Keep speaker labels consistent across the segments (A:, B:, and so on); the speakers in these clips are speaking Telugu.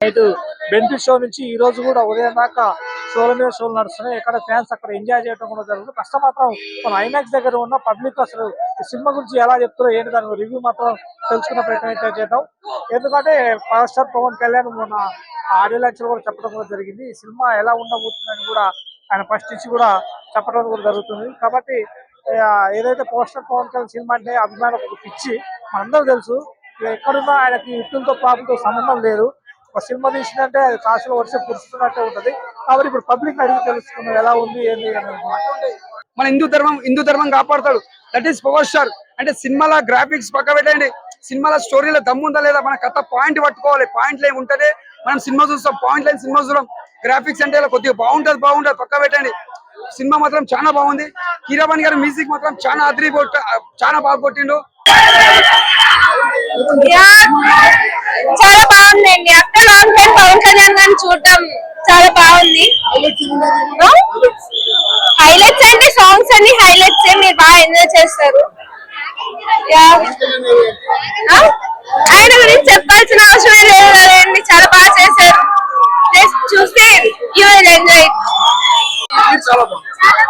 A: నైట్ బెనిఫిట్ షో నుంచి ఈ రోజు కూడా ఉదయం దాకా షోల మీద షోలు నడుస్తున్నాయి. ఎక్కడ ఫ్యాన్స్ అక్కడ ఎంజాయ్ చేయడం కూడా జరుగుతుంది. కష్టం మాత్రం మన ఐమాక్స్ దగ్గర ఉన్న పబ్లిక్ అసలు ఈ సినిమా గురించి ఎలా చెప్తారో ఏంటి దాని రివ్యూ మాత్రం తెలుసుకునే ప్రయత్నం అయితే చేద్దాం. ఎందుకంటే పవర్ స్టార్ పవన్ కళ్యాణ్ మన ఆడియో లాంచ్ కూడా చెప్పడం కూడా జరిగింది. ఈ సినిమా ఎలా ఉండబోతుందని కూడా ఆయన ఫస్ట్ నుంచి కూడా చెప్పడం కూడా జరుగుతుంది. కాబట్టి ఏదైతే power star Pawan Kalyan cinema అంటే అభిమానులకు ఒక పిచ్చి మనందరూ తెలుసు. ఎక్కడున్నా ఆయనకి ఇట్టులతో పాపులతో సంబంధం లేదు. ఒక సినిమా తీసిందంటే అది కాసులో వర్షం కురుస్తున్నట్టే ఉంటది. కాబట్టి ఇప్పుడు పబ్లిక్ అడిగి తెలుసుకున్నాం ఎలా ఉంది ఏంటి
B: మన హిందూ ధర్మం కాపాడతాడు. That is power star. అంటే సినిమాల గ్రాఫిక్స్ పక్క పెట్టండి, సినిమాల స్టోరీలో దమ్ముందా లేదా, మన కథ పాయింట్ పట్టుకోవాలి. పాయింట్లు ఏమి ఉంటది మనం సినిమా చూస్తాం, పాయింట్ లైన్ సినిమా చూస్తాం. గ్రాఫిక్స్ అంటే కొద్దిగా బాగుంటది పక్క పెట్టండి. సినిమా మాత్రం చాలా బాగుంది. కీరవాణి గారి మ్యూజిక్ మాత్రం చాలా బాగా కొట్టిండు.
C: చాలా బాగుందండి. అక్కడ లాంగ్ టైం పవన్ కళ్యాణ్ గారిని చూడటం చాలా బాగుంది. హైలైట్స్ అంటే సాంగ్స్ అన్ని హైలైట్స్ మీరు బాగా ఎంజాయ్ చేస్తారు. ఆయన గురించి చెప్పాల్సిన అవసరం లేదు కదండి, చాలా బాగా చేశారు. చూస్తే యూ విల్ ఎంజాయ్.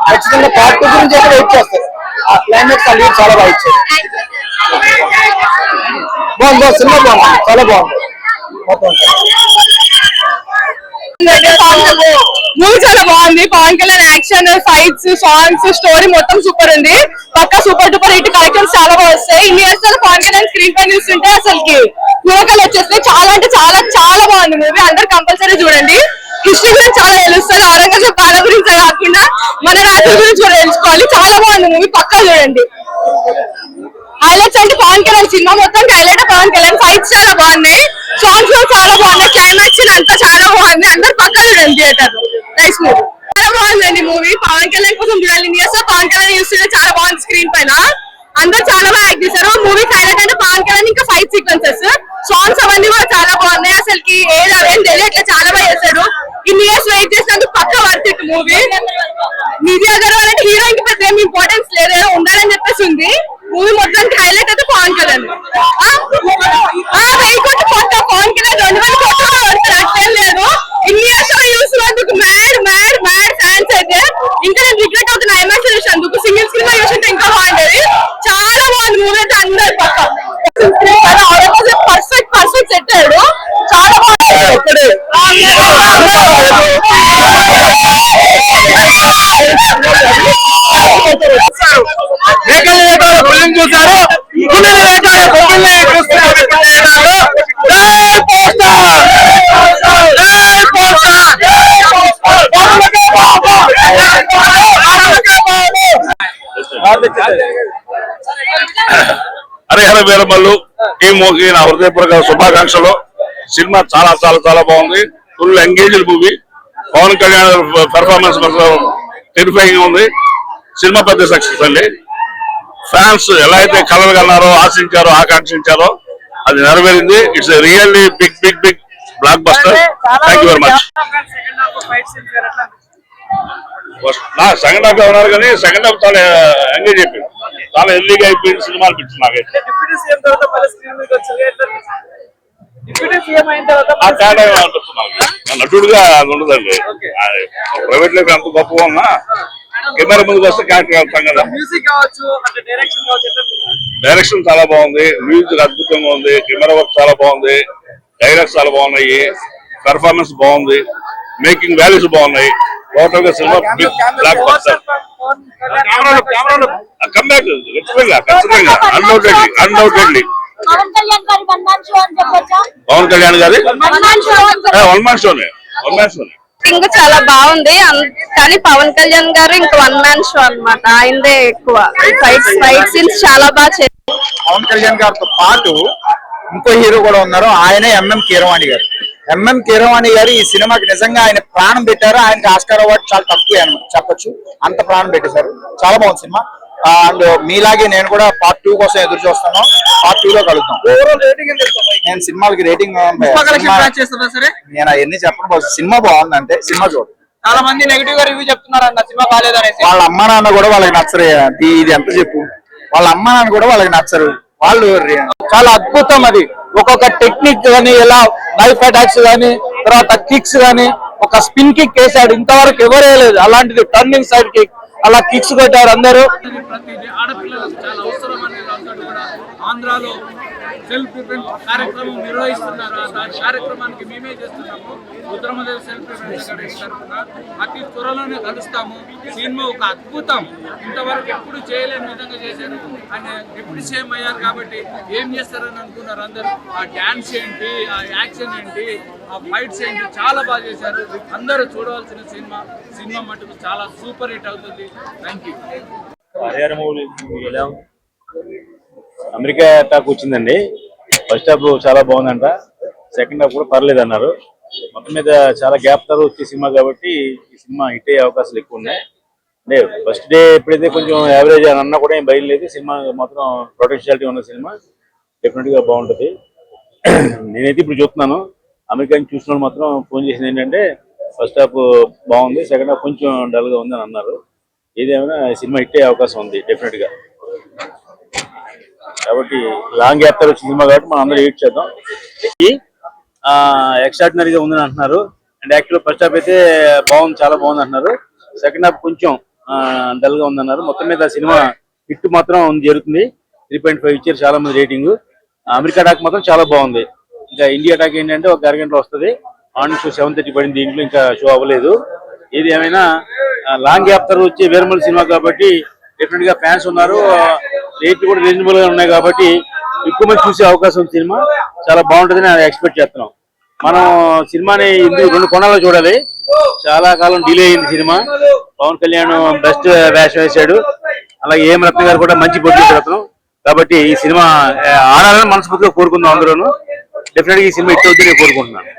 D: ఖచ్చితంగా పార్ట్ 2 గురించి అయితే వెయిట్ చేస్తారు. ఆ క్లైమాక్స్ అన్ని చాలా బాగా ఇచ్చారు. బాగుంది సినిమా, బాగుంది, చాలా బాగుంది. మొత్తం
C: మూవీ చాలా బాగుంది. Pawan Kalyan action, fights, songs, story మొత్తం సూపర్ ఉంది. పక్కా సూపర్ డూపర్ హిట్. కలెక్షన్స్ చాలా బాగా వస్తాయి. ఇన్ని ఇయర్స్ పవన్ కళ్యాణ్ స్క్రీన్ పై చూస్తుంటే అసలుకి యువకలు వచ్చేస్తే చాలా అంటే చాలా బాగుంది మూవీ. అందరు కంపల్సరీ చూడండి. హిస్టరీ గురించి చాలా తెలుస్తుంది. ఔరంగజేబ్ కాలం గురించి కాకుండా మన రాత్రి గురించి కూడా తెలుసుకోవాలి. చాలా బాగుంది మూవీ, పక్కా చూడండి. హైలైట్స్ అంటే పవన్ కళ్యాణ్ సినిమా మొత్తం హైలైట్ పవన్ కళ్యాణ్. ఫైట్స్ చాలా బాగున్నాయి, సాంగ్స్ చాలా బాగున్నాయి, క్లైమాక్స్ అంతా చాలా బాగుంది. అందరు పక్కా చూడండి థియేటర్. నైస్ మూవీ, చాలా బాగుందండి మూవీ. పవన్ కళ్యాణ్ కోసం చూడాలి. పవన్ కళ్యాణ్ చూస్తుంటే చాలా బాగుంది స్క్రీన్ పైన. అందరూ చాలా బాగా యాక్ట్ చేశారు. మూవీ హైలైట్ అంటే పవన్ కళ్యాణ్ ఇంకా ఫైట్ సీక్వెన్సెస్, సాంగ్స్ అవన్నీ కూడా చాలా బాగున్నాయి. అసలుకి ఏం తెలియట్లే, చాలా బాగా చేశాడు. ఇన్ని ఇయర్స్ వెయిట్ చేసినందుకు పక్కా worth it movie. Nidhi Agarwal అంటే హీరోయిన్ కి పెద్ద ఏమి ఇంపార్టెన్స్ లేదు, ఉండాలని చెప్పేసి ఉంది. మూవీ మొత్తానికి హైలైట్ అయితే పవన్ కళ్యాణ్. వెయ్యి కోట్లు కొత్త పవన్ కళ్యాణ్ 2000 కోట్లు అట్లేం లేదు. ఇన్ని ఇయర్స్ చూసినందుకు మ్యాడ్ ఫ్యాన్స్ అయితే ఇంకా నేను రిగ్రెట్ అవుతున్నా. ఐమాక్స్ చూసినందుకు సింగిల్ స్క్రీన్ లో చూసింటే ఇంకా బాగుండేది. చాలా బాగుంది మూవీ అయితే. అందరు పక్క పర్ఫెక్ట్ సెట్ అయ్యాడు. చాలా బాగుంది.
D: చూసారు హరిహర వీరమల్లు టీంకి నా హృదయపూర్వక శుభాకాంక్షలు. సినిమా చాలా చాలా చాలా బాగుంది. Full engaged movie. Pawan Kalyan performance terrifying ఉంది. సినిమా పెద్ద సక్సెస్ అండి. ఫ్యాన్స్ ఎలా అయితే కలలు కన్నారో, ఆశించారో, ఆకాంక్షించారో అది నెరవేరింది. It's really big blockbuster. Thank you very much. Second half ఉన్నారు కానీ సెకండ్ హాఫ్ చాలా ఎంగేజ్ అయిపోయింది. చాలా ఎర్లీగా అయిపోయింది సినిమా అనిపించింది నాకైతే. నటుడుగా ఉండదండి. ప్రైవేట్ లైఫ్ ఎంత గొప్పగా ఉన్నా కెమెరా ముందుకు వస్తే క్యారెక్టర్ వెళ్తాం కదా. డైరెక్షన్ చాలా బాగుంది, మ్యూజిక్ అద్భుతంగా ఉంది, కెమెరా వర్క్ చాలా బాగుంది, డైలాగ్స్ చాలా బాగున్నాయి, పెర్ఫార్మెన్స్ బాగుంది, మేకింగ్ వాల్యూస్ బాగున్నాయి. టోటల్ గా సినిమా బ్లాక్ బస్టర్. కమ్బ్యాక్ ఖచ్చితంగా అన్డౌటెడ్లీ పవన్ కళ్యాణ్ గారి వన్ మ్యాన్ షోనే.
C: ఇంకా చాలా బాగుంది కానీ పవన్ కళ్యాణ్ గారు ఇంకా 1 మ్యాన్ షో అన్నమాట. ఆయనదే ఎక్కువ ఫైట్ సీన్స్ చాలా బాగా చేశారు.
D: పవన్ కళ్యాణ్ గారితో పాటు ఇంకో హీరో కూడా ఉన్నారు. ఆయనే ఎంఎం కీరవాణి గారు. ఎంఎం కీరవాణి గారు ఈ సినిమాకి నిజంగా ఆయన ప్రాణం పెట్టారు. ఆయనకి ఆస్కార్ అవార్డు చాలా తక్కువ చెప్పొచ్చు, అంత ప్రాణం పెట్టేశారు. చాలా బాగుంది సినిమా. అండ్ మీలాగే నేను కూడా పార్ట్ 2 కోసం ఎదురు చూస్తున్నాం. పార్ట్ 2 లో కలుద్దాం. నేను సినిమాలకి రేటింగ్ నేను అవన్నీ చెప్పను. సినిమా బాగుందంటే సినిమా చూడు.
B: చాలా మంది నెగిటివ్ గా రివ్యూ చెప్తున్నారు అన్న సినిమా బాగాలేదని.
D: వాళ్ళ అమ్మ నాన్న కూడా వాళ్ళకి నచ్చరు. ఇది ఎంత చెప్పు, వాళ్ళ అమ్మ నాన్న కూడా వాళ్ళకి నచ్చరు. వాళ్ళు చాలా అద్భుతం. అది
E: ఒక్కొక్క టెక్నిక్ కానీ, ఎలా నైఫ్ అటాక్స్ కానీ, తర్వాత కిక్స్ కానీ, ఒక స్పిన్ కిక్ వేసాడు, ఇంతవరకు ఎవరే లేదు అలాంటిది. టర్నింగ్ సైడ్ కిక్, అలా కిక్స్ కొట్టారు అందరూ.
F: ప్రతిదీ ఆడపిల్లలకు చాలా అవసరం అనేది అందరూ కూడా ఆంధ్రాలో సెల్ఫ్ డిఫెన్స్ కార్యక్రమం నిర్వహిస్తున్నారు. ఆ కార్యక్రమానికి మేమే చేస్తున్నాము. రుద్రమదేవి సెల్ఫ్ డిఫెన్స్ అకాడమీ తరఫున అతి త్వరలోనే కలుస్తాము. సినిమా ఒక అద్భుతం, ఇంతవరకు ఎప్పుడు చేయలేని విధంగా చేశారు. ఆయన ఎప్పుడు సేమ్ అయ్యారు కాబట్టి ఏం చేస్తారని అనుకున్నారు అందరూ. ఆ డ్యాన్స్ ఏంటి, ఆ యాక్షన్ ఏంటి, ఆ ఫైట్స్ ఏంటి, చాలా బాగా చేశారు. అందరూ చూడవలసిన సినిమా. సినిమా మటుకు చాలా సూపర్ హిట్ అవుతుంది. Thank you.
G: అమెరికా టాక్ వచ్చిందండి. ఫస్ట్ హాఫ్ చాలా బాగుందంట, సెకండ్ హాఫ్ కూడా పర్లేదు అన్నారు. మొత్తం మీద చాలా గ్యాప్ తర్వాత వచ్చే సినిమా కాబట్టి ఈ సినిమా హిట్ అయ్యే అవకాశాలు ఎక్కువ ఉన్నాయి. అంటే ఫస్ట్ డే ఎప్పుడైతే కొంచెం యావరేజ్ అని అన్నా కూడా ఏం బయలులేదు. సినిమా మాత్రం పొటెన్షియాలిటీ ఉన్న సినిమా, డెఫినెట్ గా బాగుంటుంది. నేనైతే ఇప్పుడు చూస్తున్నాను, అమెరికా చూసిన వాళ్ళు మాత్రం ఫోన్ చేసింది ఏంటంటే ఫస్ట్ హాఫ్ బాగుంది, సెకండ్ హాఫ్ కొంచెం డల్ గా ఉంది అని అన్నారు. ఏదేమైనా సినిమా హిట్ అయ్యే అవకాశం ఉంది డెఫినెట్ గా. కాబట్టి లాంగ్ గ్యాప్ తర్వాత సినిమా కాబట్టి మనం అందరూ వెయిట్ చేద్దాం. ఎక్స్ట్రాడినరీగా ఉందని అంటున్నారు. అండ్ యాక్చువల్ ఫస్ట్ హాఫ్ అయితే బాగుంది, చాలా బాగుంది అంటున్నారు. సెకండ్ హాఫ్ కొంచెం డల్ గా ఉందన్నారు. మొత్తం మీద సినిమా హిట్ మాత్రం జరుగుతుంది. 3.5 ఇచ్చారు చాలా మంది రేటింగ్. అమెరికా టాక్ మాత్రం చాలా బాగుంది. ఇంకా ఇండియా టాక్ ఏంటంటే ఒక అరగంటలో వస్తుంది. మార్నింగ్ షో 7:30 పడింది, దీంట్లో ఇంకా షో అవ్వలేదు. ఏది ఏమైనా లాంగ్ గ్యాప్ తర్వాత వచ్చే వేర్మల్ సినిమా కాబట్టి డెఫినెట్ గా ఫ్యాన్స్ ఉన్నారు. రేట్లు కూడా రీజనబుల్ గా ఉన్నాయి కాబట్టి ఎక్కువ మంది చూసే అవకాశం ఉంది. సినిమా చాలా బాగుంటుందని ఎక్స్పెక్ట్ చేస్తున్నాం. మనం సినిమాని 2 కోణాల్లో చూడాలి. చాలా కాలం డిలే అయింది సినిమా. పవన్ కళ్యాణ్ బెస్ట్ వేషం వేశాడు, అలాగే ఏం రత్న గారు కూడా మంచి పోటీ పెడుతున్నాం. కాబట్టి ఈ సినిమా ఆడాలని మనస్ఫూర్తిగా కోరుకుందాం. అందరూ డెఫినెట్ గా ఈ సినిమా హిట్ అవుతుందని కోరుకుంటున్నాను.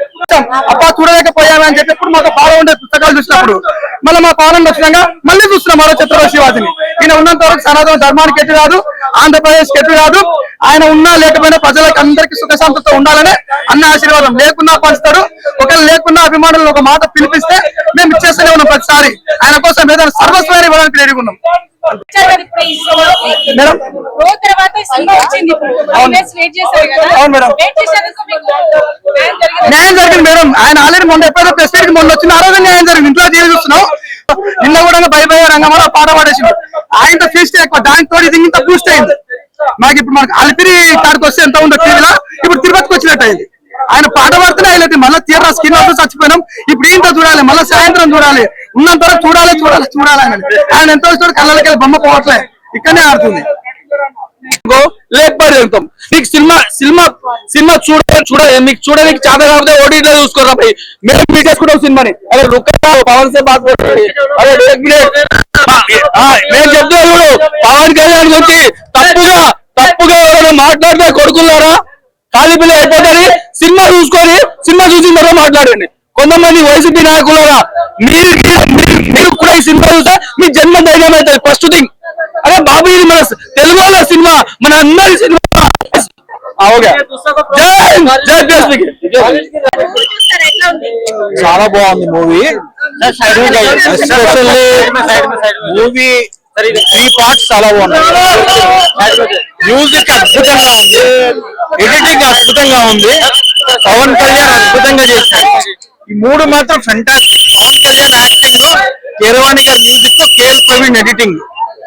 B: అబ్బా చూడలేకపోయామని చెప్పి ఇప్పుడు మాకు బాగా ఉండే పుస్తకాలు చూసినప్పుడు మళ్ళీ మాకు ఆనందం వచ్చినాక మళ్ళీ చూస్తున్నాం మరో ఛత్రపతి శివాజీని. ఈయన ఉన్నంత వరకు సనాతన ధర్మానికి ఎటు కాదు, ఆంధ్రప్రదేశ్ ఎటు కాదు. ఆయన ఉన్నా లేకపోయినా ప్రజలకు అందరికీ సుఖశాంతితో ఉండాలని అన్న ఆశీర్వాదం. లేకున్నా పంచుతాడు, ఒకవేళ లేకున్నా అభిమానులు ఒక మాట పిలిపిస్తే మేము ఇచ్చేస్తూనే ఉన్నాం. ప్రతిసారి ఆయన కోసం ఏదైనా సర్వస్వాన్ని ఇవ్వడానికి రెడీగా ఉన్నాం. న్యాయం జరిగింది మేడం. ఆయన ఆల్రెడీ మొన్న ఎప్పుడైతే ప్రెస్ మీట్ మొన్న వచ్చిన ఆ రోజు న్యాయం జరిగింది. ఇంట్లో టీవీ చూస్తున్నాం. నిన్న కూడా భయ రంగంలో పాట పాడేసింది. ఆయనతో ఫీస్ట్ ఎక్కువ, దానితో ఇది ఇంత బూస్ట్ అయింది. మనకు అలిపిరి కాడికి వస్తే ఎంత ఉందో టీవీలో, ఇప్పుడు తిరుపతికి వచ్చినట్టు అయింది. ఆయన పాట పాడుతూనే ఆయన మళ్ళీ తీవ్ర స్కిన్ అవుతూ చచ్చిపోయినాం. ఇప్పుడు ఇంత చూడాలి, మళ్ళీ సాయంత్రం చూడాలి, ఉన్నంత వరకు చూడాలి అని ఆయన ఎంత వస్తాడు. కళ్ళకి బొమ్మ పోవట్లే, ఇక్కడనే ఆడుతుంది.
E: లేకపోతే మీకు సినిమా మీకు చూడడానికి చాలా కాకపోతే ఓటీటీలో చూసుకోరా భయ్. మేము మీటేసుకుంటాం సినిమాని. అదే పవన్ సే బాత్ అదే నేను చెప్తున్నాను, పవన్ కళ్యాణ్ గురించి తప్పుగా ఎవరైనా మాట్లాడితే కొడుకున్నారా ఖాళీ పిల్ల అయిపోతుంది. సినిమా చూసి మరో మాట్లాడండి. కొంతమంది వైసీపీ నాయకులారా మీరు కూడా ఈ సినిమా చూస్తే మీ జన్మ ధైర్యం అవుతుంది. ఫస్ట్ థింగ్ అదే బాబు, ఇది మన తెలుగు వాళ్ళ సినిమా, మన అందరి సినిమా.
D: చాలా బాగుంది మూవీ. మూవీ 3 parts చాలా బాగున్నాయి. మ్యూజిక్ అద్భుతంగా ఉంది, ఎడిటింగ్ అద్భుతంగా ఉంది, పవన్ కళ్యాణ్ అద్భుతంగా చేశారు. ఈ 3 మాత్రం ఫెంటాస్టిక్. పవన్ కళ్యాణ్ యాక్టింగ్, కీరవాణి గారి music, KL Praveen editing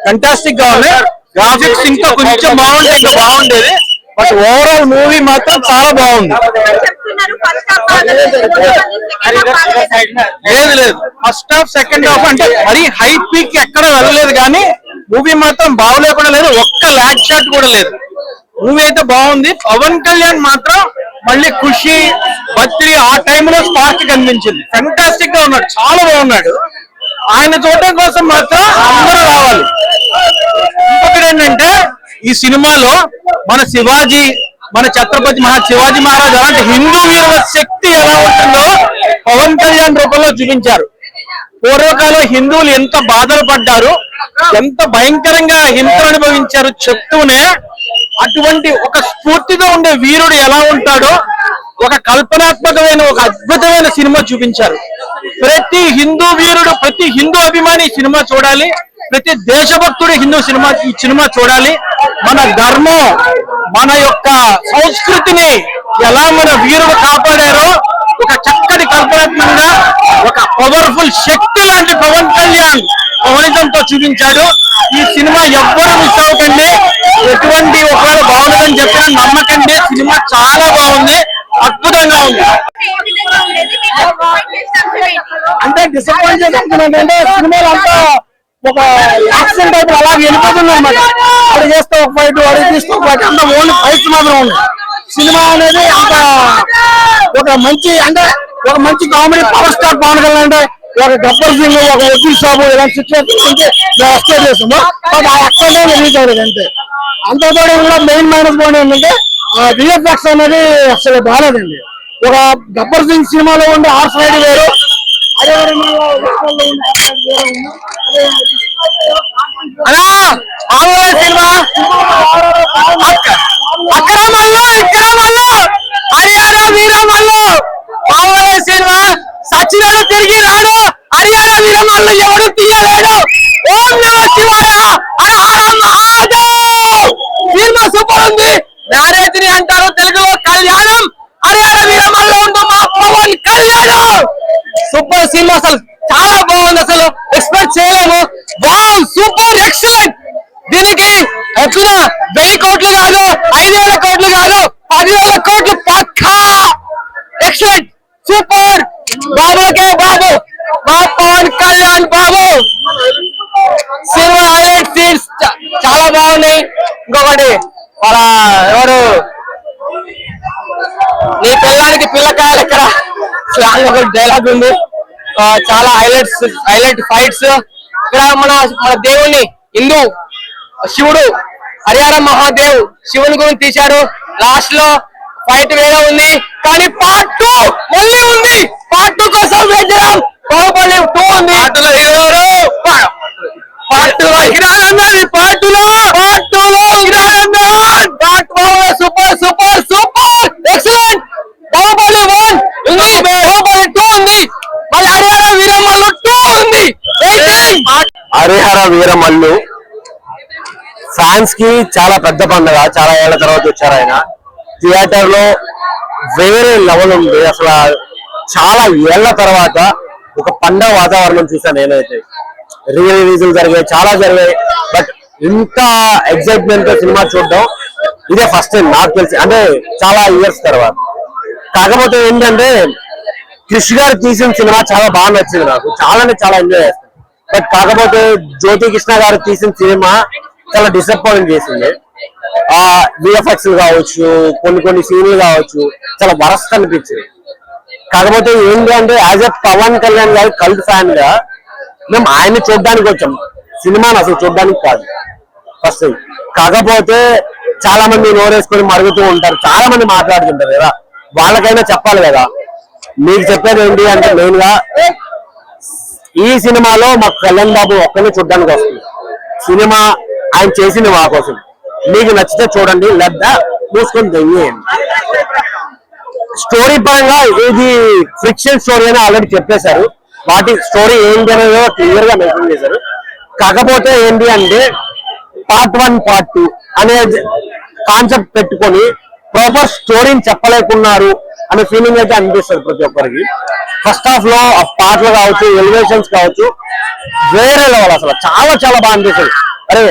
D: fantastic గా ఉంది. గ్రాఫిక్స్ ఇంకా కొంచెం బాగుంటే ఇంకా బాగుండేది. బట్ ఓవరాల్ మూవీ మాత్రం చాలా బాగుంది. లేదు ఫస్ట్ హాఫ్ సెకండ్ హాఫ్ అంటే మరీ హై పీక్ ఎక్కడ వెళ్ళలేదు, కానీ మూవీ మాత్రం బాగలేకుండా లేదు. ఒక్క ల్యాగ్ షాట్ కూడా లేదు. మూవీ అయితే బాగుంది. పవన్ కళ్యాణ్ మాత్రం మళ్ళీ ఖుషి, బత్రి ఆ టైంలో స్పార్క్ కనిపించింది. ఫెంటాస్టిక్ గా ఉన్నాడు, చాలా బాగున్నాడు. ఆయన చూడటం కోసం మాత్రం అందరూ రావాలి. ఇంకొకటి ఏంటంటే ఈ సినిమాలో మన శివాజీ, మన ఛత్రపతి శివాజీ మహారాజ్ అలాంటి హిందూ వీరుల శక్తి ఎలా ఉంటుందో పవన్ కళ్యాణ్ రూపంలో చూపించారు. పూర్వకాలం హిందువులు ఎంత బాధలు పడ్డారు, ఎంత భయంకరంగా హింసలు అనుభవించారు చెప్తూనే అటువంటి ఒక స్ఫూర్తితో ఉండే వీరుడు ఎలా ఉంటాడో ఒక కల్పనాత్మకమైన ఒక అద్భుతమైన సినిమా చూపించారు. ప్రతి హిందూ వీరుడు, ప్రతి హిందూ అభిమాని ఈ సినిమా చూడాలి. ప్రతి దేశభక్తుడు ఈ సినిమా చూడాలి. మన ధర్మం, మన యొక్క సంస్కృతిని
E: ఎలా మన వీరుడు కాపాడారో ఒక చక్కటి కల్పనాత్మకంగా ఒక పవర్ఫుల్ శక్తి లాంటి పవన్ కళ్యాణ్ పవనిజంతో చూపించాడు. ఈ సినిమా ఎవ్వరూ మిస్ అవ్వకండి. ఎటువంటి ఒకవేళ బాగుండదని చెప్పినా నమ్మకండి. సినిమా చాలా బాగుంది, అద్భుతంగా ఉంది. అంటే డిసప్పాయింట్ చేస్తున్నానంటే సినిమాలు అంతా ఒక యాక్షన్ టైప్ అలా వెళ్ళిపోతుంది అనమాట. అక్కడ చేస్తే ఒక ఫైట్, అడిగి తీస్తే ఒక ఫైట్, అంత ఓన్లీ ఫైట్స్ మాత్రం ఉంది. సినిమా అనేది అంత ఒక మంచి comedy power star Pawan Kalyan అంటే ఒక గబ్బర్ సింగ్, ఒక వకీల్ సాబు ఇలాంటి సిచ్యువేషన్ నుంచి మేము ఎక్స్పెక్ట్ చేస్తాము. బట్ ఆ అక్కడే రిలీజ్ అవ్వలేదు అంతే. అంతతో కూడా మెయిన్ మైనస్ పాయింట్ ఏంటంటే విఎఫ్ఎక్స్ అనేది అసలు బాగాలేదండి. ఒక గబ్బర్ సింగ్ సినిమాలో ఉండే హార్స్ రైడ్ వేరు, అదే సినిమా అక్రమల్లో ఇక్రమల్లో హరియాణ వీరమల్లు బాహుబలి సినిమా సచ్చినాడు తిరిగి రాడు. హరియాణ వీరమల్లు ఎవడు తీయలేడు. ఓం నమ శివాయ, హర హర మహాదేవ్. సినిమా సూపర్ ఉంది. మ్యారేజ్ ని అంటారు తెలుగులో కళ్యాణం. హరియాణ వీరమల్లు ఉంటూ మా పవన్ కళ్యాణ్ సూపర్ సినిమా. అసలు చాలా బాగుంది, అసలు ఎక్స్పెక్ట్ చేయలేము. Wow, super, excellent. దీనికి ఎట్లా 1000 కోట్లు కాదు, 5000 కోట్లు కాదు, 10,000 కోట్లు పక్కా. Excellent, super. బాబుకే బాబు, మా Pawan Kalyan Babu. Cinema highlight scenes చాలా బాగున్నాయి. ఇంకొకటి వాళ్ళ ఎవరు నీ పిల్లానికి పిల్లకాయలు ఎక్కడ స్లాంగ్ ఒక డైలాగ్ ఉంది. చాలా హైలైట్ ఫైట్స్. ఇక్కడ మన దేవుణ్ణి హిందూ శివుడు హరియాణ మహాదేవ్ శివుని గురించి తీశారు. లాస్ట్ లో ఫైట్ వేరే ఉంది, కానీ పార్ట్ 2 మళ్ళీ ఉంది. పార్ట్ 2 కోసం వెయిట్ చేద్దాం. బాహుబలి 2 ఉంది. Super super super excellent. Baahubali 1 ఉంది, బాహుబలి 2 ఉంది, మళ్ళీ హరిహర వీరమల్లు 2 ఉంది.
H: హరిహర వీరమల్లు ఫ్యాన్స్ కి చాలా పెద్ద పండుగ. చాలా ఏళ్ల తర్వాత వచ్చారు ఆయన. థియేటర్ లో వేరే లెవెల్ ఉంది. అసలు చాలా ఏళ్ల తర్వాత ఒక పండుగ వాతావరణం చూసాను నేనైతే. రిలీజులు జరిగాయి, చాలా జరిగాయి, బట్ ఇంత ఎక్సైట్మెంట్ తో సినిమా చూడడం ఇదే ఫస్ట్ టైం నాకు తెలిసి. అంటే చాలా ఇయర్స్ తర్వాత. కాకపోతే ఏంటంటే క్రిష్ గారు తీసిన సినిమా చాలా బాగా నచ్చింది నాకు. చాలా ఎంజాయ్ చేస్తాను. బట్ కాకపోతే జ్యోతి కృష్ణ గారు తీసిన సినిమా చాలా డిసప్పాయింట్ చేసింది. విఎఫ్ఎక్స్ కావచ్చు, కొన్ని సీన్లు కావచ్చు, చాలా వరస్ట్ అనిపించింది. కాకపోతే ఏంటంటే యాజ్ ఎ పవన్ కళ్యాణ్ గారి కల్ట్ ఫ్యాన్ గా మేము ఆయన్ని చూడడానికి వచ్చాం, సినిమాని అసలు చూడడానికి కాదు ఫస్ట్. కాకపోతే చాలా మంది నోరేసుకొని మరుగుతూ ఉంటారు, చాలా మంది మాట్లాడుతుంటారు కదా, వాళ్ళకైనా చెప్పాలి కదా. మీకు చెప్పేది ఏంటి అంటే మెయిన్ గా ఈ సినిమాలో మాకు కళ్యాణ్ బాబు ఒక్కనే చూడడానికి వస్తుంది. సినిమా ఆయన చేసింది మా కోసం. మీకు నచ్చితే చూడండి, లేదా మూసుకొని దెయ్యండి. స్టోరీ పరంగా ఇది ఫిక్షన్ స్టోరీ అని ఆల్రెడీ చెప్పేశారు. వాటి స్టోరీ ఏంటి అనేదో క్లియర్ గా మెన్షన్ చేశారు. కాకపోతే ఏంటి అంటే పార్ట్ 1 పార్ట్ 2 అనే కాన్సెప్ట్ పెట్టుకొని ప్రాపర్ స్టోరీని చెప్పలేకున్నారు అనే ఫీలింగ్ అయితే అనిపిస్తుంది ప్రతి ఒక్కరికి. ఫస్ట్ హాఫ్ లో పాటలు కావచ్చు, ఎలివేషన్స్ కావచ్చు, వేరే లెవెల్. అసలు చాలా బాగా అనిపిస్తుంది. అరే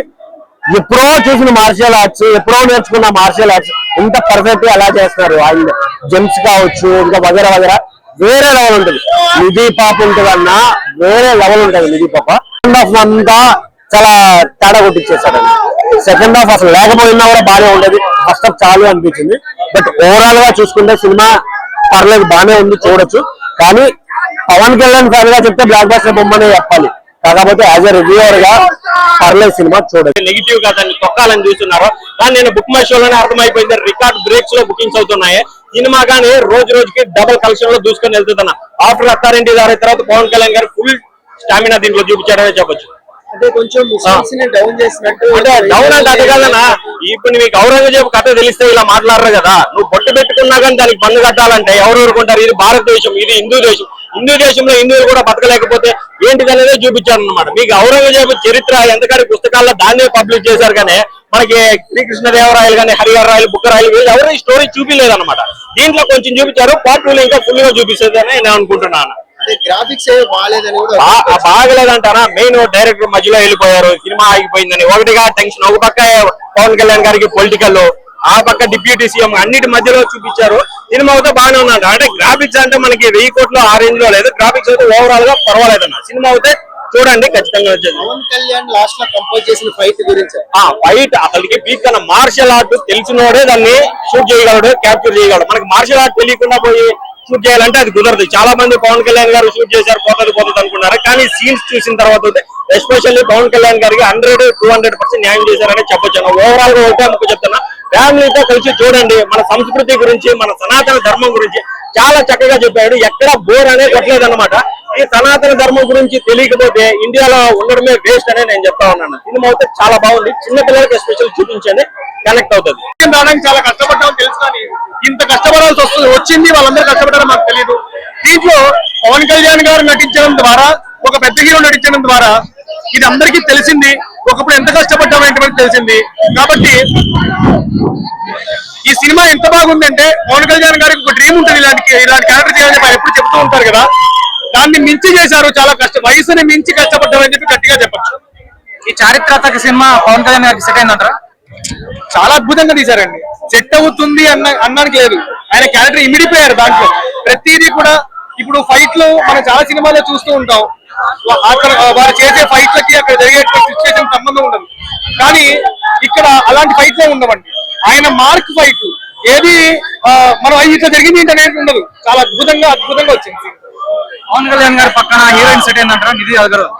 H: ఎప్పుడో చూసిన మార్షియల్ ఆర్ట్స్, ఎప్పుడో నేర్చుకున్న మార్షియల్ ఆర్ట్స్ ఇంత పర్ఫెక్ట్ గా ఎలా చేస్తున్నారు. ఆయన జంప్స్ కావచ్చు, ఇంకా వగేరా వేరే లెవెల్ ఉంటుంది. నిధి పాప ఉంటుందన్నా వేరే లెవెల్ ఉంటుంది నిధి పాప. సెకండ్ హాఫ్ అంతా చాలా తేడా కొట్టించేస్తాడు. సెకండ్ హాఫ్ అసలు లేకపోయినా కూడా బాగానే ఉండేది. ఫస్ట్ హాఫ్ చాలా అనిపించింది. బట్ ఓవరాల్ గా చూసుకుంటే సినిమా పర్లేదు, బాగానే ఉంది, చూడొచ్చు. కానీ పవన్ కళ్యాణ్ ఫ్యాన్ గా చెప్తే బ్లాక్ బస్టర్ బొమ్మనే చెప్పాలి. కాకపోతే యాజ్ ఎ రివ్యూవర్ గా పర్లేదు, సినిమా చూడొచ్చు.
E: నెగిటివ్ గా దాన్ని తొక్కాలని చూస్తున్నారు. కానీ నేను బుక్ మై షోలోనే అర్థమైపోయింది, రికార్డ్ బ్రేక్స్ లో బుకింగ్స్ అవుతున్నాయి. సినిమా కానీ రోజుకి డబుల్ కలెక్షన్ లో దూసుకొని వెళ్తున్నా. ఆఫ్టర్ అత్తారింటి దాని తర్వాత పవన్ కళ్యాణ్ గారు ఫుల్ స్టామినా దీంట్లో చూపించాడనే చెప్పొచ్చు.
B: అంటే కొంచెం డౌన్ చేసినట్టు.
E: అంటే డౌన్ అంటే అదే కదన్నా. ఇప్పుడు మీకు ఔరంగజేబు కథ తెలిస్తే ఇలా మాట్లాడరు కదా. నువ్వు బొట్టు పెట్టుకున్నా కానీ దానికి పన్ను కట్టాలంటే ఎవరు ఊరుకుంటారు? ఇది భారతదేశం, ఇది హిందూ దేశం. హిందూ దేశంలో హిందువులు కూడా బతకలేకపోతే ఏంటిది అనేది చూపించారు అనమాట. మీకు ఔరంగజేబు చరిత్ర ఎంతకాడి పుస్తకాల్లో దాన్నే పబ్లిష్ చేశారు. కానీ
H: మనకి శ్రీకృష్ణదేవరాయలు కానీ, హరిహర రాయలు, బుక్కరాయలు వీళ్ళు ఎవరు ఈ స్టోరీ చూపించలేదు అనమాట. దీంట్లో కొంచెం చూపించారు, పార్ట్ 2 లో ఇంకా ఫుల్ గా చూపిస్తుందని నేను అనుకుంటున్నాను.
I: గ్రాఫిక్స్ బాగాలేదని
H: బాగలేదంటారా? మెయిన్ డైరెక్టర్ మధ్యలో వెళ్ళిపోయారు, సినిమా ఆగిపోయిందని ఒకటిగా టెన్షన్. ఒక పక్క పవన్ కళ్యాణ్ గారికి పొలిటికల్, ఆ పక్క డిప్యూటీ సీఎం, అన్నిటి మధ్యలో చూపించారు. సినిమా అయితే బాగానే ఉన్నాడు. అంటే గ్రాఫిక్స్ అంటే మనకి 1000 కోట్లు ఆ రేంజ్ లో లేదు, గ్రాఫిక్స్ అయితే ఓవరాల్ గా పర్వాలేదన్న. సినిమా అయితే చూడండి, ఖచ్చితంగా వచ్చేది.
I: పవన్ కళ్యాణ్ లాస్ట్ లో కంపోజ్ చేసిన ఫైట్ గురించి,
H: ఫైట్ అసలుకి పీక్ కన్నా మార్షల్ ఆర్ట్ తెలిసినోడే దాన్ని షూట్ చేయగలడు, క్యాప్చర్ చేయగలడు. మనకి మార్షల్ ఆర్ట్ తెలియకుండా పోయి షూట్ చేయాలంటే అది కుదరదు. చాలా మంది పవన్ కళ్యాణ్ గారు షూట్ చేశారు, పోతుంది అనుకున్నారు. కానీ సీన్స్ చూసిన తర్వాత అయితే ఎస్పెషల్లీ పవన్ కళ్యాణ్ గారికి 100-200% న్యాయం చేశారని చెప్పొచ్చు. ఓవరాల్ గా ఒకటే ముఖ్య చెప్తున్నా, ఫ్యామిలీతో కలిసి చూడండి. మన సంస్కృతి గురించి, మన సనాతన ధర్మం గురించి చాలా చక్కగా చెప్పాడు. ఎక్కడ బోర్ అనేది కొట్టలేదు అనమాట. ఈ సనాతన ధర్మం గురించి తెలియకపోతే ఇండియాలో ఉండడమే వేస్ట్ అనే నేను చెప్తా ఉన్నాను. సినిమా అయితే చాలా బాగుంది, చిన్న పిల్లలకి ఎస్పెషల్ చూపించండి, కనెక్ట్ అవుతుంది.
E: చాలా కష్టపడ్డామని తెలుసు, కానీ ఇంత కష్టపడాల్సి వచ్చింది వాళ్ళందరూ కష్టపడ్డారో మాకు తెలియదు. దీంట్లో పవన్ కళ్యాణ్ గారు నటించడం ద్వారా, ఒక పెద్ద హీరో నటించడం ద్వారా ఇది అందరికీ తెలిసింది. ఒకప్పుడు ఎంత కష్టపడ్డామనేటువంటి తెలిసింది. కాబట్టి ఈ సినిమా ఎంత బాగుందంటే, పవన్ కళ్యాణ్ గారికి ఒక డ్రీమ్ ఉంటుంది, ఇలాంటి క్యారెక్టర్ చేయాలని వాళ్ళు ఎప్పుడు చెప్తూ ఉంటారు కదా, దాన్ని మించి చేశారు. చాలా కష్టం, వయసుని మించి కష్టపడ్డామని చెప్పి గట్టిగా చెప్పచ్చు.
B: ఈ చారిత్రాత్మక సినిమా పవన్ కళ్యాణ్ గారికి సెట్ అయిందంటారా?
E: చాలా అద్భుతంగా తీశారండి. సెట్ అవుతుంది అన్నానికి లేదు, ఆయన క్యారెక్టర్ ఇమిడిపోయారు దాంట్లో. ప్రతిదీ కూడా ఇప్పుడు ఫైట్లు మనం చాలా సినిమాల్లో చూస్తూ ఉంటాం, అక్కడ వారు చేసే ఫైట్లకి అక్కడ జరిగే సిచ్యువేషన్ సంబంధం ఉండదు. కానీ ఇక్కడ అలాంటి ఫైట్లే ఉండవండి. ఆయన మార్క్ ఫైట్ ఏది మనం ఇట్లా జరిగింది అనేది ఉండదు. చాలా అద్భుతంగా వచ్చింది.
B: పవన్ కళ్యాణ్ గారి పక్కన హీరోయిన్ సెట్ అయిందంటారా? నిధి అగర్వాల్.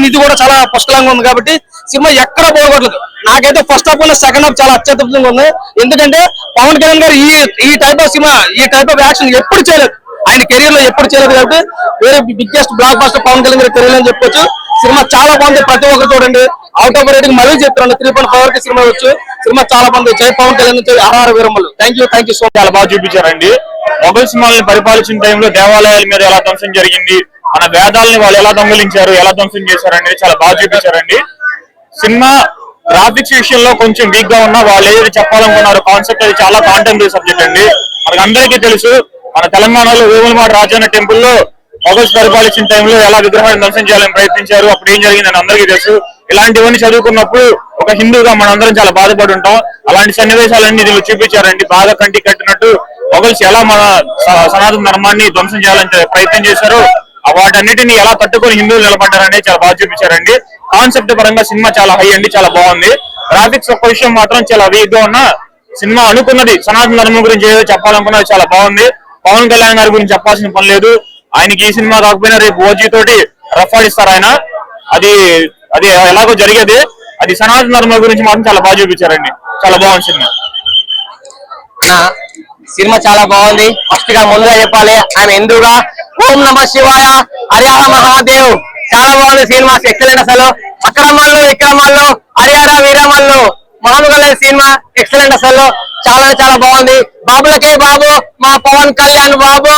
H: నిధి కూడా చాలా పుష్కలంగా ఉంది కాబట్టి సినిమా ఎక్కడ పోగొట్టలేదు. నాకైతే ఫస్ట్ హాఫ్ కన్నా సెకండ్ హాఫ్ చాలా అత్యద్భుతంగా ఉంది. ఎందుకంటే పవన్ కళ్యాణ్ గారు ఈ టైప్ ఆఫ్ సినిమా, ఈ టైప్ ఆఫ్ యాక్షన్ ఎప్పుడు చేయలేదు, ఆయన కెరీర్ లో ఎప్పుడు చేయలేదు. కాబట్టి వేరే biggest blockbuster Pawan Kalyan గారి కెరీర్ అని చెప్పొచ్చు. సినిమా చాలా బాగుంది, ప్రతి ఒక్కరు చూడండి. అవుట్ ఆఫ్ రేటింగ్ మళ్ళీ చెప్తున్నాను, 3.5 కి సినిమా వచ్చు. సినిమా చాలా బాగుంది. జై పవన్ కళ్యాణ్, ఆర్ఆర్ వీరమ్మలు. థ్యాంక్ యూ సో చాలా బాగా చూపించారండి. మొఘల్ సినిమాలను పరిపాలించిన టైంలో దేవాలయాల మీద ఎలా ధ్వంసం జరిగింది, మన వేదాలని వాళ్ళు ఎలా దొంగిలించారు, ఎలా ధ్వంసం చేశారు అనేది చాలా బాగా చూపించారండి. సినిమా గ్రాఫిక్స్ విషయంలో కొంచెం వీక్ గా ఉన్నా వాళ్ళు ఏది చెప్పాలనుకున్నారు కాన్సెప్ట్, అది చాలా కాంటెంపరీ సబ్జెక్ట్ అండి. మనకు అందరికీ తెలుసు, మన తెలంగాణలో వేములవాడ రాజన్న టెంపుల్లో మొఘల్స్ పరిపాలించిన టైంలో ఎలా విగ్రహాన్ని ధ్వంసం చేయాలని ప్రయత్నించారు, అప్పుడు ఏం జరిగిందని అందరికీ తెలుసు. ఇలాంటివన్నీ చదువుకున్నప్పుడు ఒక హిందూగా మనందరం చాలా బాధపడి ఉంటాం. అలాంటి సన్నివేశాలన్నీ దీనిలో చూపించారండి. బాగా కంటి కట్టినట్టు మొఘల్స్ ఎలా మన సనాతన ధర్మాన్ని ధ్వంసం చేయాలని ప్రయత్నం చేశారు, వాటన్నిటిని ఎలా తట్టుకొని హిందువులు నిలబడ్డారని చాలా బాగా చూపించారండి. కాన్సెప్ట్ పరంగా సినిమా చాలా హై అండి, చాలా బాగుంది. గ్రాఫిక్స్ ఒక్క విషయం మాత్రం చాలా వీక్ గా ఉన్న సినిమా అనుకున్నది సనాతన ధర్మం గురించి ఏదో చెప్పాలనుకున్నది చాలా బాగుంది. పవన్ కళ్యాణ్ గారి గురించి చెప్పాల్సిన పని లేదు. ఆయనకి ఈ సినిమా కాకపోయినా రేపు ఓజీ తోటి రఫాడిస్తారు ఆయన. అది ఎలాగో జరిగేది. అది సనాతన ధర్మం గురించి మాత్రం చాలా బాగా చూపించారండి. చాలా బాగుంది సినిమా. సినిమా చాలా బాగుంది. ఫస్ట్ గా ముందుగా చెప్పాలి, ఆయన హిందూగా ఓం నమ శివాయ, హరిహర మహాదేవ్. చాలా బాగుంది సినిమా, ఎక్సలెంట్. అసలు అక్రమాల్లో విక్రమాల్లో హరిహర వీరమల్లు మామూలుగా సినిమా ఎక్సలెంట్. అసలు చాలా బాగుంది. బాబులకే బాబు మా పవన్ కళ్యాణ్ బాబు.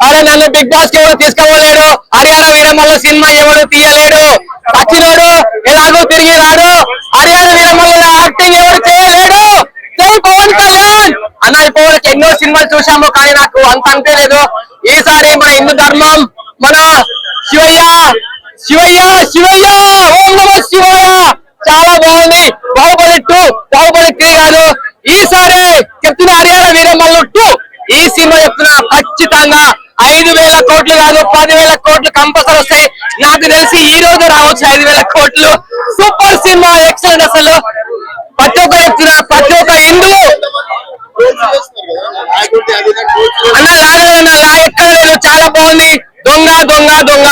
H: అరే నన్ను బిగ్ బాస్ కి ఎవరు తీసుకోలేడు, హరిహర వీరమల్లు సినిమా ఎవరు తీయలేడు. వచ్చినోడు ఎలాగో తిరిగి రాడు, హరిహర వీరమల్లు యాక్టింగ్ ఎవరు చేయలేడు. జై పవన్ కళ్యాణ్ అన్న. ఇప్పటివరకు ఎన్నో సినిమాలు చూసాము, కానీ నాకు అంత అనిపించలేదు. ఈసారి మన హిందూ ధర్మం, మన శివయ్య శివయ్య శివయ్య ఓం నమ శివయ్య చాలా బాగుంది. బాహుబలి 2, బాహుబలి 3 కాదు, ఈసారి చెప్తున్నా హరిహర వీరమల్లు 2. ఈ సినిమా చెప్తున్నా ఖచ్చితంగా 5,000 కోట్లు కాదు 10,000 కోట్లు కంపల్సరీ వస్తాయి. నాకు తెలిసి ఈ రోజు రావచ్చు 5,000 కోట్లు. Super cinema, excellent. అసలు ప్రతి ఒక్క చెప్తున్నా, ప్రతి ఒక్క హిందూ అన్న లాగలేదన్న, లా ఎక్కడ లేదు. చాలా బాగుంది. దొంగ దొంగ దొంగ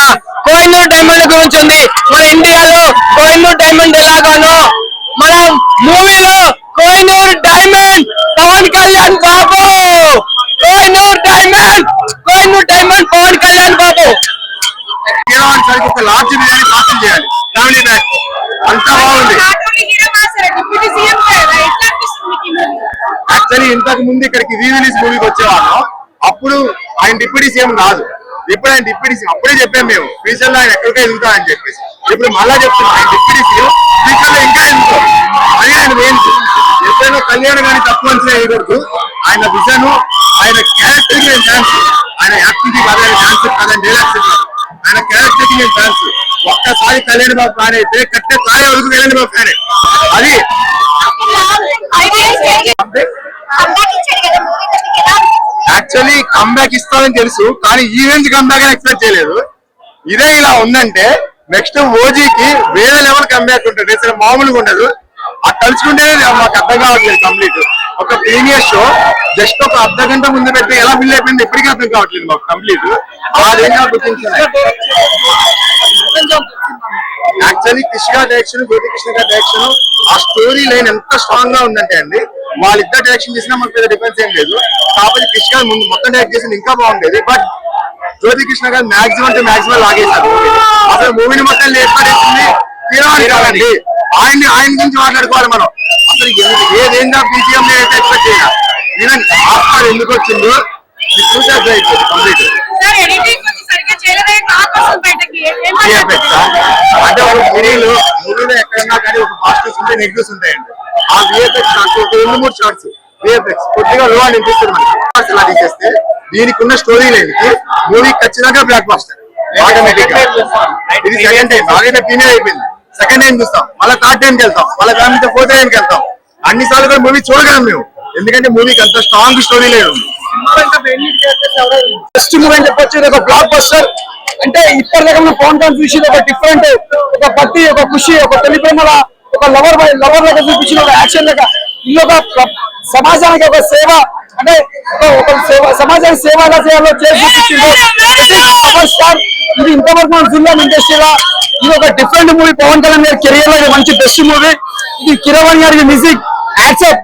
H: కోహినూర్ డైమండ్ గురించి ఉంది. మన ఇండియాలో కోహినూర్ డైమండ్ ఎలాగానో మన మూవీలో కోహినూర్ డైమండ్ పవన్ కళ్యాణ్ బాబు. కోహినూర్ డైమండ్ పవన్ కళ్యాణ్ బాబు.
E: ఒక లార్జ్ బిర్యానీ పార్సల్ చేయాలి, ఫ్యామిలీ ప్యాక్. అంతా బాగుంది. యాక్చువల్లీ ఇంతకు ముందు ఇక్కడికి రీ రిలీజ్ మూవీకి వచ్చేవాళ్ళం. అప్పుడు ఆయన డిప్యూటీ సీఎం కాదు,
J: ఇప్పుడు ఆయన డిప్యూటీ సీఎం అప్పుడే చెప్పాము మేము ఫ్యూచర్ లో ఆయన ఎక్కడికో ఎదుగుతా అని చెప్పేసి ఇప్పుడు మళ్ళా చెప్తున్నాం ఆయన డిప్యూటీ సీఎం ఫ్యూచర్ లో ఇంకా ఎదుగుతాం అది ఆయన మెయిన్. ఎప్పుడైనా కళ్యాణ్ కానీ తక్కువ అంచనా వేయకూడదు. ఆయన విజన్ ఆయన క్యారెక్టర్ కి నేను ఛాన్స్, ఆయన యాక్టివిటీ కాదని ఛాన్స్ కాదని డైలాగ్స్ ఆయన క్యారెక్టర్ కి నేను ఛాన్స్. ఒక్కసారి కళ్యాణ్ బాబు ఫ్యాన్ అయితే కట్టే తాగే వరకు కళ్యాణ్ బాబు ఫ్యాన్ అది. యాక్చువల్లీ కంబ్యాక్ ఇస్తానని తెలుసు కానీ ఈ రేంజ్ కంబ్యాక్ ఎక్స్పెక్ట్ చేయలేదు. ఇదే ఇలా ఉందంటే నెక్స్ట్ ఓజీకి వేరే లెవెల్ కంబ్యాక్ ఉంటుంది, అసలు మామూలుగా ఉండదు. అది తలుచుకుంటేనే మాకు అర్థం కావట్లేదు. కంప్లీట్ ఒక ప్రీమియర్ షో జస్ట్ ఒక అర్ధ గంట ముందు పెట్టి ఎలా ఫిల్ అయిపోయింది ఇప్పటికీ అర్థం కావట్లేదు మాకు కంప్లీట్. యాక్చువల్లీ కృష్ణ డైరెక్షన్, జ్యోతి కృష్ణ గారి డైరెక్షన్, ఆ స్టోరీ లైన్ ఎంత స్ట్రాంగ్ గా ఉందంటే అండి వాళ్ళిద్దరు డైరెక్షన్ చేసినా మనకు పెద్ద డిఫరెన్స్ ఏం లేదు. కాబట్టి కృష్ణ ముందు మొత్తం డైరెక్ట్ చేసింది ఇంకా బాగుండేది. బట్ జ్యోతి కృష్ణ గారు మాక్సిమం అంటే మాక్సిమం లాగేశారు. అసలు మూవీని మొత్తం లేపడేసింది కీరవాణి కాదండి. ఆయన గురించి మాట్లాడుకోవాలి మనం. అసలు ఏదేంగా బీజిఎం నేనైతే ఎక్స్పెక్ట్ చేయను. ఈవెన్ ఆస్కార్ ఎందుకు వచ్చిందో కంప్లీట్ అంటే ఒక మూవీలో ఎక్కడన్నా కానీ ఒక పాజిటివ్స్ ఉంటాయి, నెగిటివ్స్ ఉంటాయండి. ఆ విఎఫ్ఎక్స్ ఒక 2-3 షార్ట్స్ విఎఫ్ఎక్స్ కొద్దిగా లో అని అనిపిస్తుంది మనకి. ఇలా తీసేస్తే దీనికి ఉన్న స్టోరీ లేనికి మూవీ ఖచ్చితంగా బ్లాక్ బాస్టర్ ఆటోమేటిక్ గా. ఇది సెకండ్ టైం ఆల్రెడీ ప్రీమియర్ అయిపోయింది. సెకండ్ టైం చూస్తాం, మళ్ళీ థర్డ్ టైంకి వెళ్తాం, మళ్ళీ ఫ్యామిలీతో 4th టైంకి వెళ్తాం. అన్ని సార్లు కూడా మూవీ చూడగలం మేము, ఎందుకంటే మూవీకి అంత స్ట్రాంగ్ స్టోరీ లేదు.
B: బెస్ట్ మూవీ అని చెప్పొచ్చు. ఇది ఒక బ్లాక్ బస్టర్. అంటే ఇప్పటిదాకా మనం పవన్ కళ్యాణ్ చూసి ఒక డిఫరెంట్, ఒక భక్తి, ఒక ఖుషి, ఒక తల్లి ప్రేమల, ఒక లవర్ లాగా చూపించిన ఒక యాక్షన్ లాగా, ఇది ఒక సమాజానికి ఒక సేవ, అంటే ఒక సమాజానికి సేవ ఎలా చేయాలో చేసి చూపించింది పవర్ స్టార్. ఇది ఇంతవరకు మన ఫిల్మ్ ఇండస్ట్రీలో ఇది ఒక డిఫరెంట్ మూవీ. పవన్ కళ్యాణ్ గారి కెరియర్ లో ఇది మంచి బెస్ట్ మూవీ. ఇది కీరవాణి గారికి మ్యూజిక్ యాక్సెప్ట్,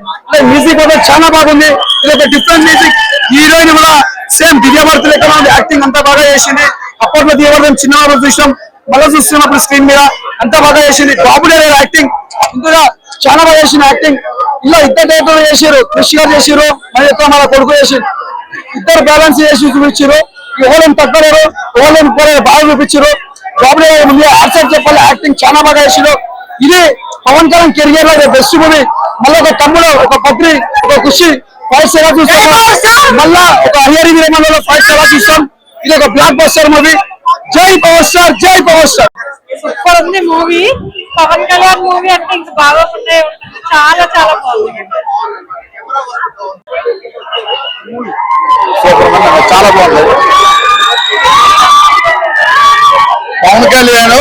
B: మ్యూజిక్ కూడా చాలా బాగుంది. ఇది ఒక డిఫరెంట్ మ్యూజిక్. హీరోయిన్ కూడా సేమ్ దివ్యభారతి లెక్క ఉంది, యాక్టింగ్ అంతా బాగా చేసింది. అప్పట్లో దివ్యభారతం చిన్నవాళ్ళు చూసాం, మళ్ళీ చూస్తున్నప్పుడు స్క్రీన్ మీద అంతా బాగా చేసింది. బాబుడే యాక్టింగ్ ఇంతగా చాలా బాగా చేసింది యాక్టింగ్. ఇలా ఇద్దరు డైరెక్టర్లు చేసారు, కృషి గారు చేసారు, మరి మన కొడుకు చేసారు. ఇద్దరు బ్యాలెన్స్ చేసి చూపించారు. ఎవరైనా తగ్గలేరు, ఎవరైనా పోలేరు, బాగా చూపించారు. బాబుడే ముందు యాక్సెప్ట్ చెప్పాలి, యాక్టింగ్ చాలా బాగా చేసారు. ఇది పవన్ కళ్యాణ్ కెరియర్ లో బెస్ట్ మూవీ. మళ్ళీ ఒక తమ్ముడు, ఒక పత్రి, ఒక ఖుషి ఫైట్స్ ఎలా చూస్తాం, మళ్ళా ఒక హరియరి విరమణలో ఫైట్స్ ఎలా చూస్తాం. ఇది ఒక బ్లాక్ బస్టర్ మూవీ. జై పవర్ స్టార్, జై పవర్ స్టార్.
C: సూపర్ ఉంది మూవీ. పవన్ కళ్యాణ్ మూవీ అంటే ఇంకా బాగా ఉంటాయి, చాలా చాలా బాగుంది.
J: చాలా బాగుంది. పవన్ కళ్యాణ్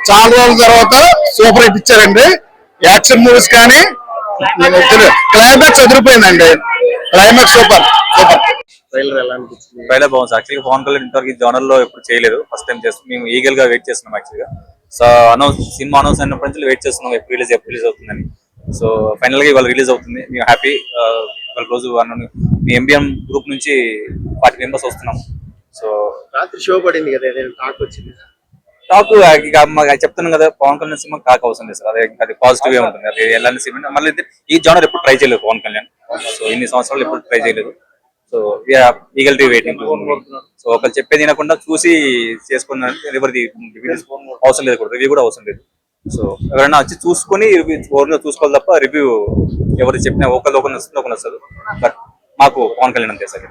J: చాలా రోజుల తర్వాత సూపర్ హిట్ ఇచ్చారండి. యాక్షన్ మూవీస్ కానీ క్లైమాక్స్ ఎదిరిపోయిందండి. Climax super super.
K: ట్రైలర్ బాగుంది. యాక్చువల్గా పవన్ కళ్యాణ్ ఇంతవరకు జోనర్ లో ఎప్పుడు చేయలేదు, ఫస్ట్ టైం చేస్తాం. మేము ఈగల్ గా వెయిట్ చేస్తున్నాం యాక్చువల్గా. సో సినిమా అనౌన్స్ అయినప్పటి నుంచి వెయిట్ చేస్తున్నాం ఎప్పుడు రిలీజ్ అవుతుందని. సో ఫైనల్ గా ఇవాళ రిలీజ్ అవుతుంది. మేము హ్యాపీ. ఇవాళ రోజు మీ ఎంబీఎం గ్రూప్ నుంచి 40 మెంబర్స్ వస్తున్నాం. సో
I: రాత్రి షో పడింది కదా, టాక్ వచ్చింది.
K: టాక్ ఇక చెప్తున్నాం కదా, పవన్ కళ్యాణ్ సినిమా టాక్ అవసరం లేదు సార్. అది పాజిటివ్ గా ఉంటుంది. అది ఎలాంటి సినిమా మళ్ళీ ఈ జోనర్ ఎప్పుడు ట్రై చేయలేదు పవన్ కళ్యాణ్. సో ఇన్ని సంవత్సరాలు ఎప్పుడు ట్రై చేయలేదు. సో ఈగల్ టీ వెయిటింగ్. సో ఒకరు చెప్పేది వినకుండా చూసి చేసుకున్నాను. ఎవరిది అవసరం లేదు, రివ్యూ కూడా అవసరం లేదు. సో ఎవరైనా వచ్చి చూసుకొని చూసుకోవాలి తప్ప రివ్యూ ఎవరు చెప్పినా ఒకరు వస్తుంది. బట్ మాకు పవన్ కళ్యాణ్ అంతే సార్.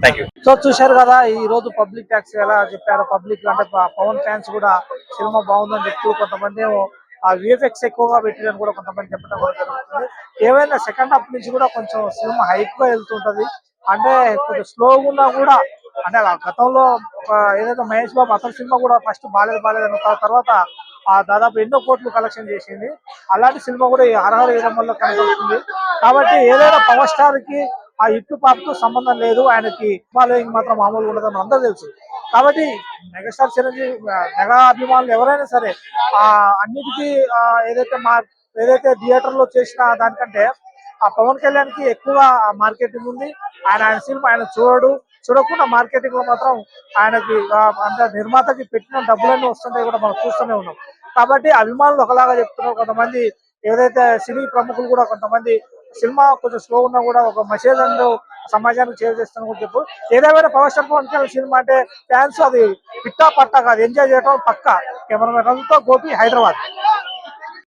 K: Thank you.
A: సో చూశారు కదా ఈ రోజు పబ్లిక్ ట్యాక్స్ ఎలా చెప్పారు. పబ్లిక్ అంటే పవన్ ఫ్యాన్స్ కూడా సినిమా బాగుందని చెప్తూ, కొంతమంది ఆ విఎఫ్ఎక్స్ ఎక్కువగా పెట్టిరని కూడా కొంతమంది చెప్పడం కూడా జరుగుతుంది. ఏవైనా సెకండ్ హాఫ్ నుంచి కూడా కొంచెం సినిమా హైప్ గా వెళ్తుంటది. అంటే కొంచెం స్లోగా ఉన్నా కూడా, అంటే గతంలో ఏదైతే మహేష్ బాబు అతని సినిమా కూడా ఫస్ట్ బాలేదు అన్న తర్వాత దాదాపు ఎన్నో కోట్లు కలెక్షన్ చేసింది. అలాంటి సినిమా కూడా ఈ హరహర వీరమ్మలో కనబడుతుంది. కాబట్టి ఏదైనా పవర్ స్టార్ కి ఆ ఇట్టు పాపతో సంబంధం లేదు, ఆయనకి ఫాలోయింగ్ మాత్రం మామూలుగా ఉండదని అందరూ తెలుసు. కాబట్టి మెగాస్టార్ చిరంజీవి మెగా అభిమానులు ఎవరైనా సరే అన్నిటికీ ఏదైతే థియేటర్ లో చేసిన దానికంటే ఆ పవన్ కళ్యాణ్ కి ఎక్కువ మార్కెటింగ్ ఉంది. ఆయన సినిమా ఆయన చూడకుండా మార్కెటింగ్ లో మాత్రం ఆయనకి అంటే నిర్మాతకి పెట్టిన డబ్బులన్నీ వస్తుంటాయి కూడా మనం చూస్తూనే ఉన్నాం. కాబట్టి అభిమానులు ఒకలాగా చెప్తున్నారు. కొంతమంది ఏదైతే సినీ ప్రముఖులు కూడా కొంతమంది సినిమా కొంచెం స్లో ఉన్నా కూడా ఒక మెసేజ్ అండ్ సమాజానికి సేవ్ చేస్తాను కూడా చెప్పు. ఏదేమైనా power star Pawan Kalyan cinema అంటే ఫ్యాన్స్ అది పిట్టా పట్టా కాదు, ఎంజాయ్ చేయడం పక్కా. కెమెరామెన్ రవితో గోపి, హైదరాబాద్.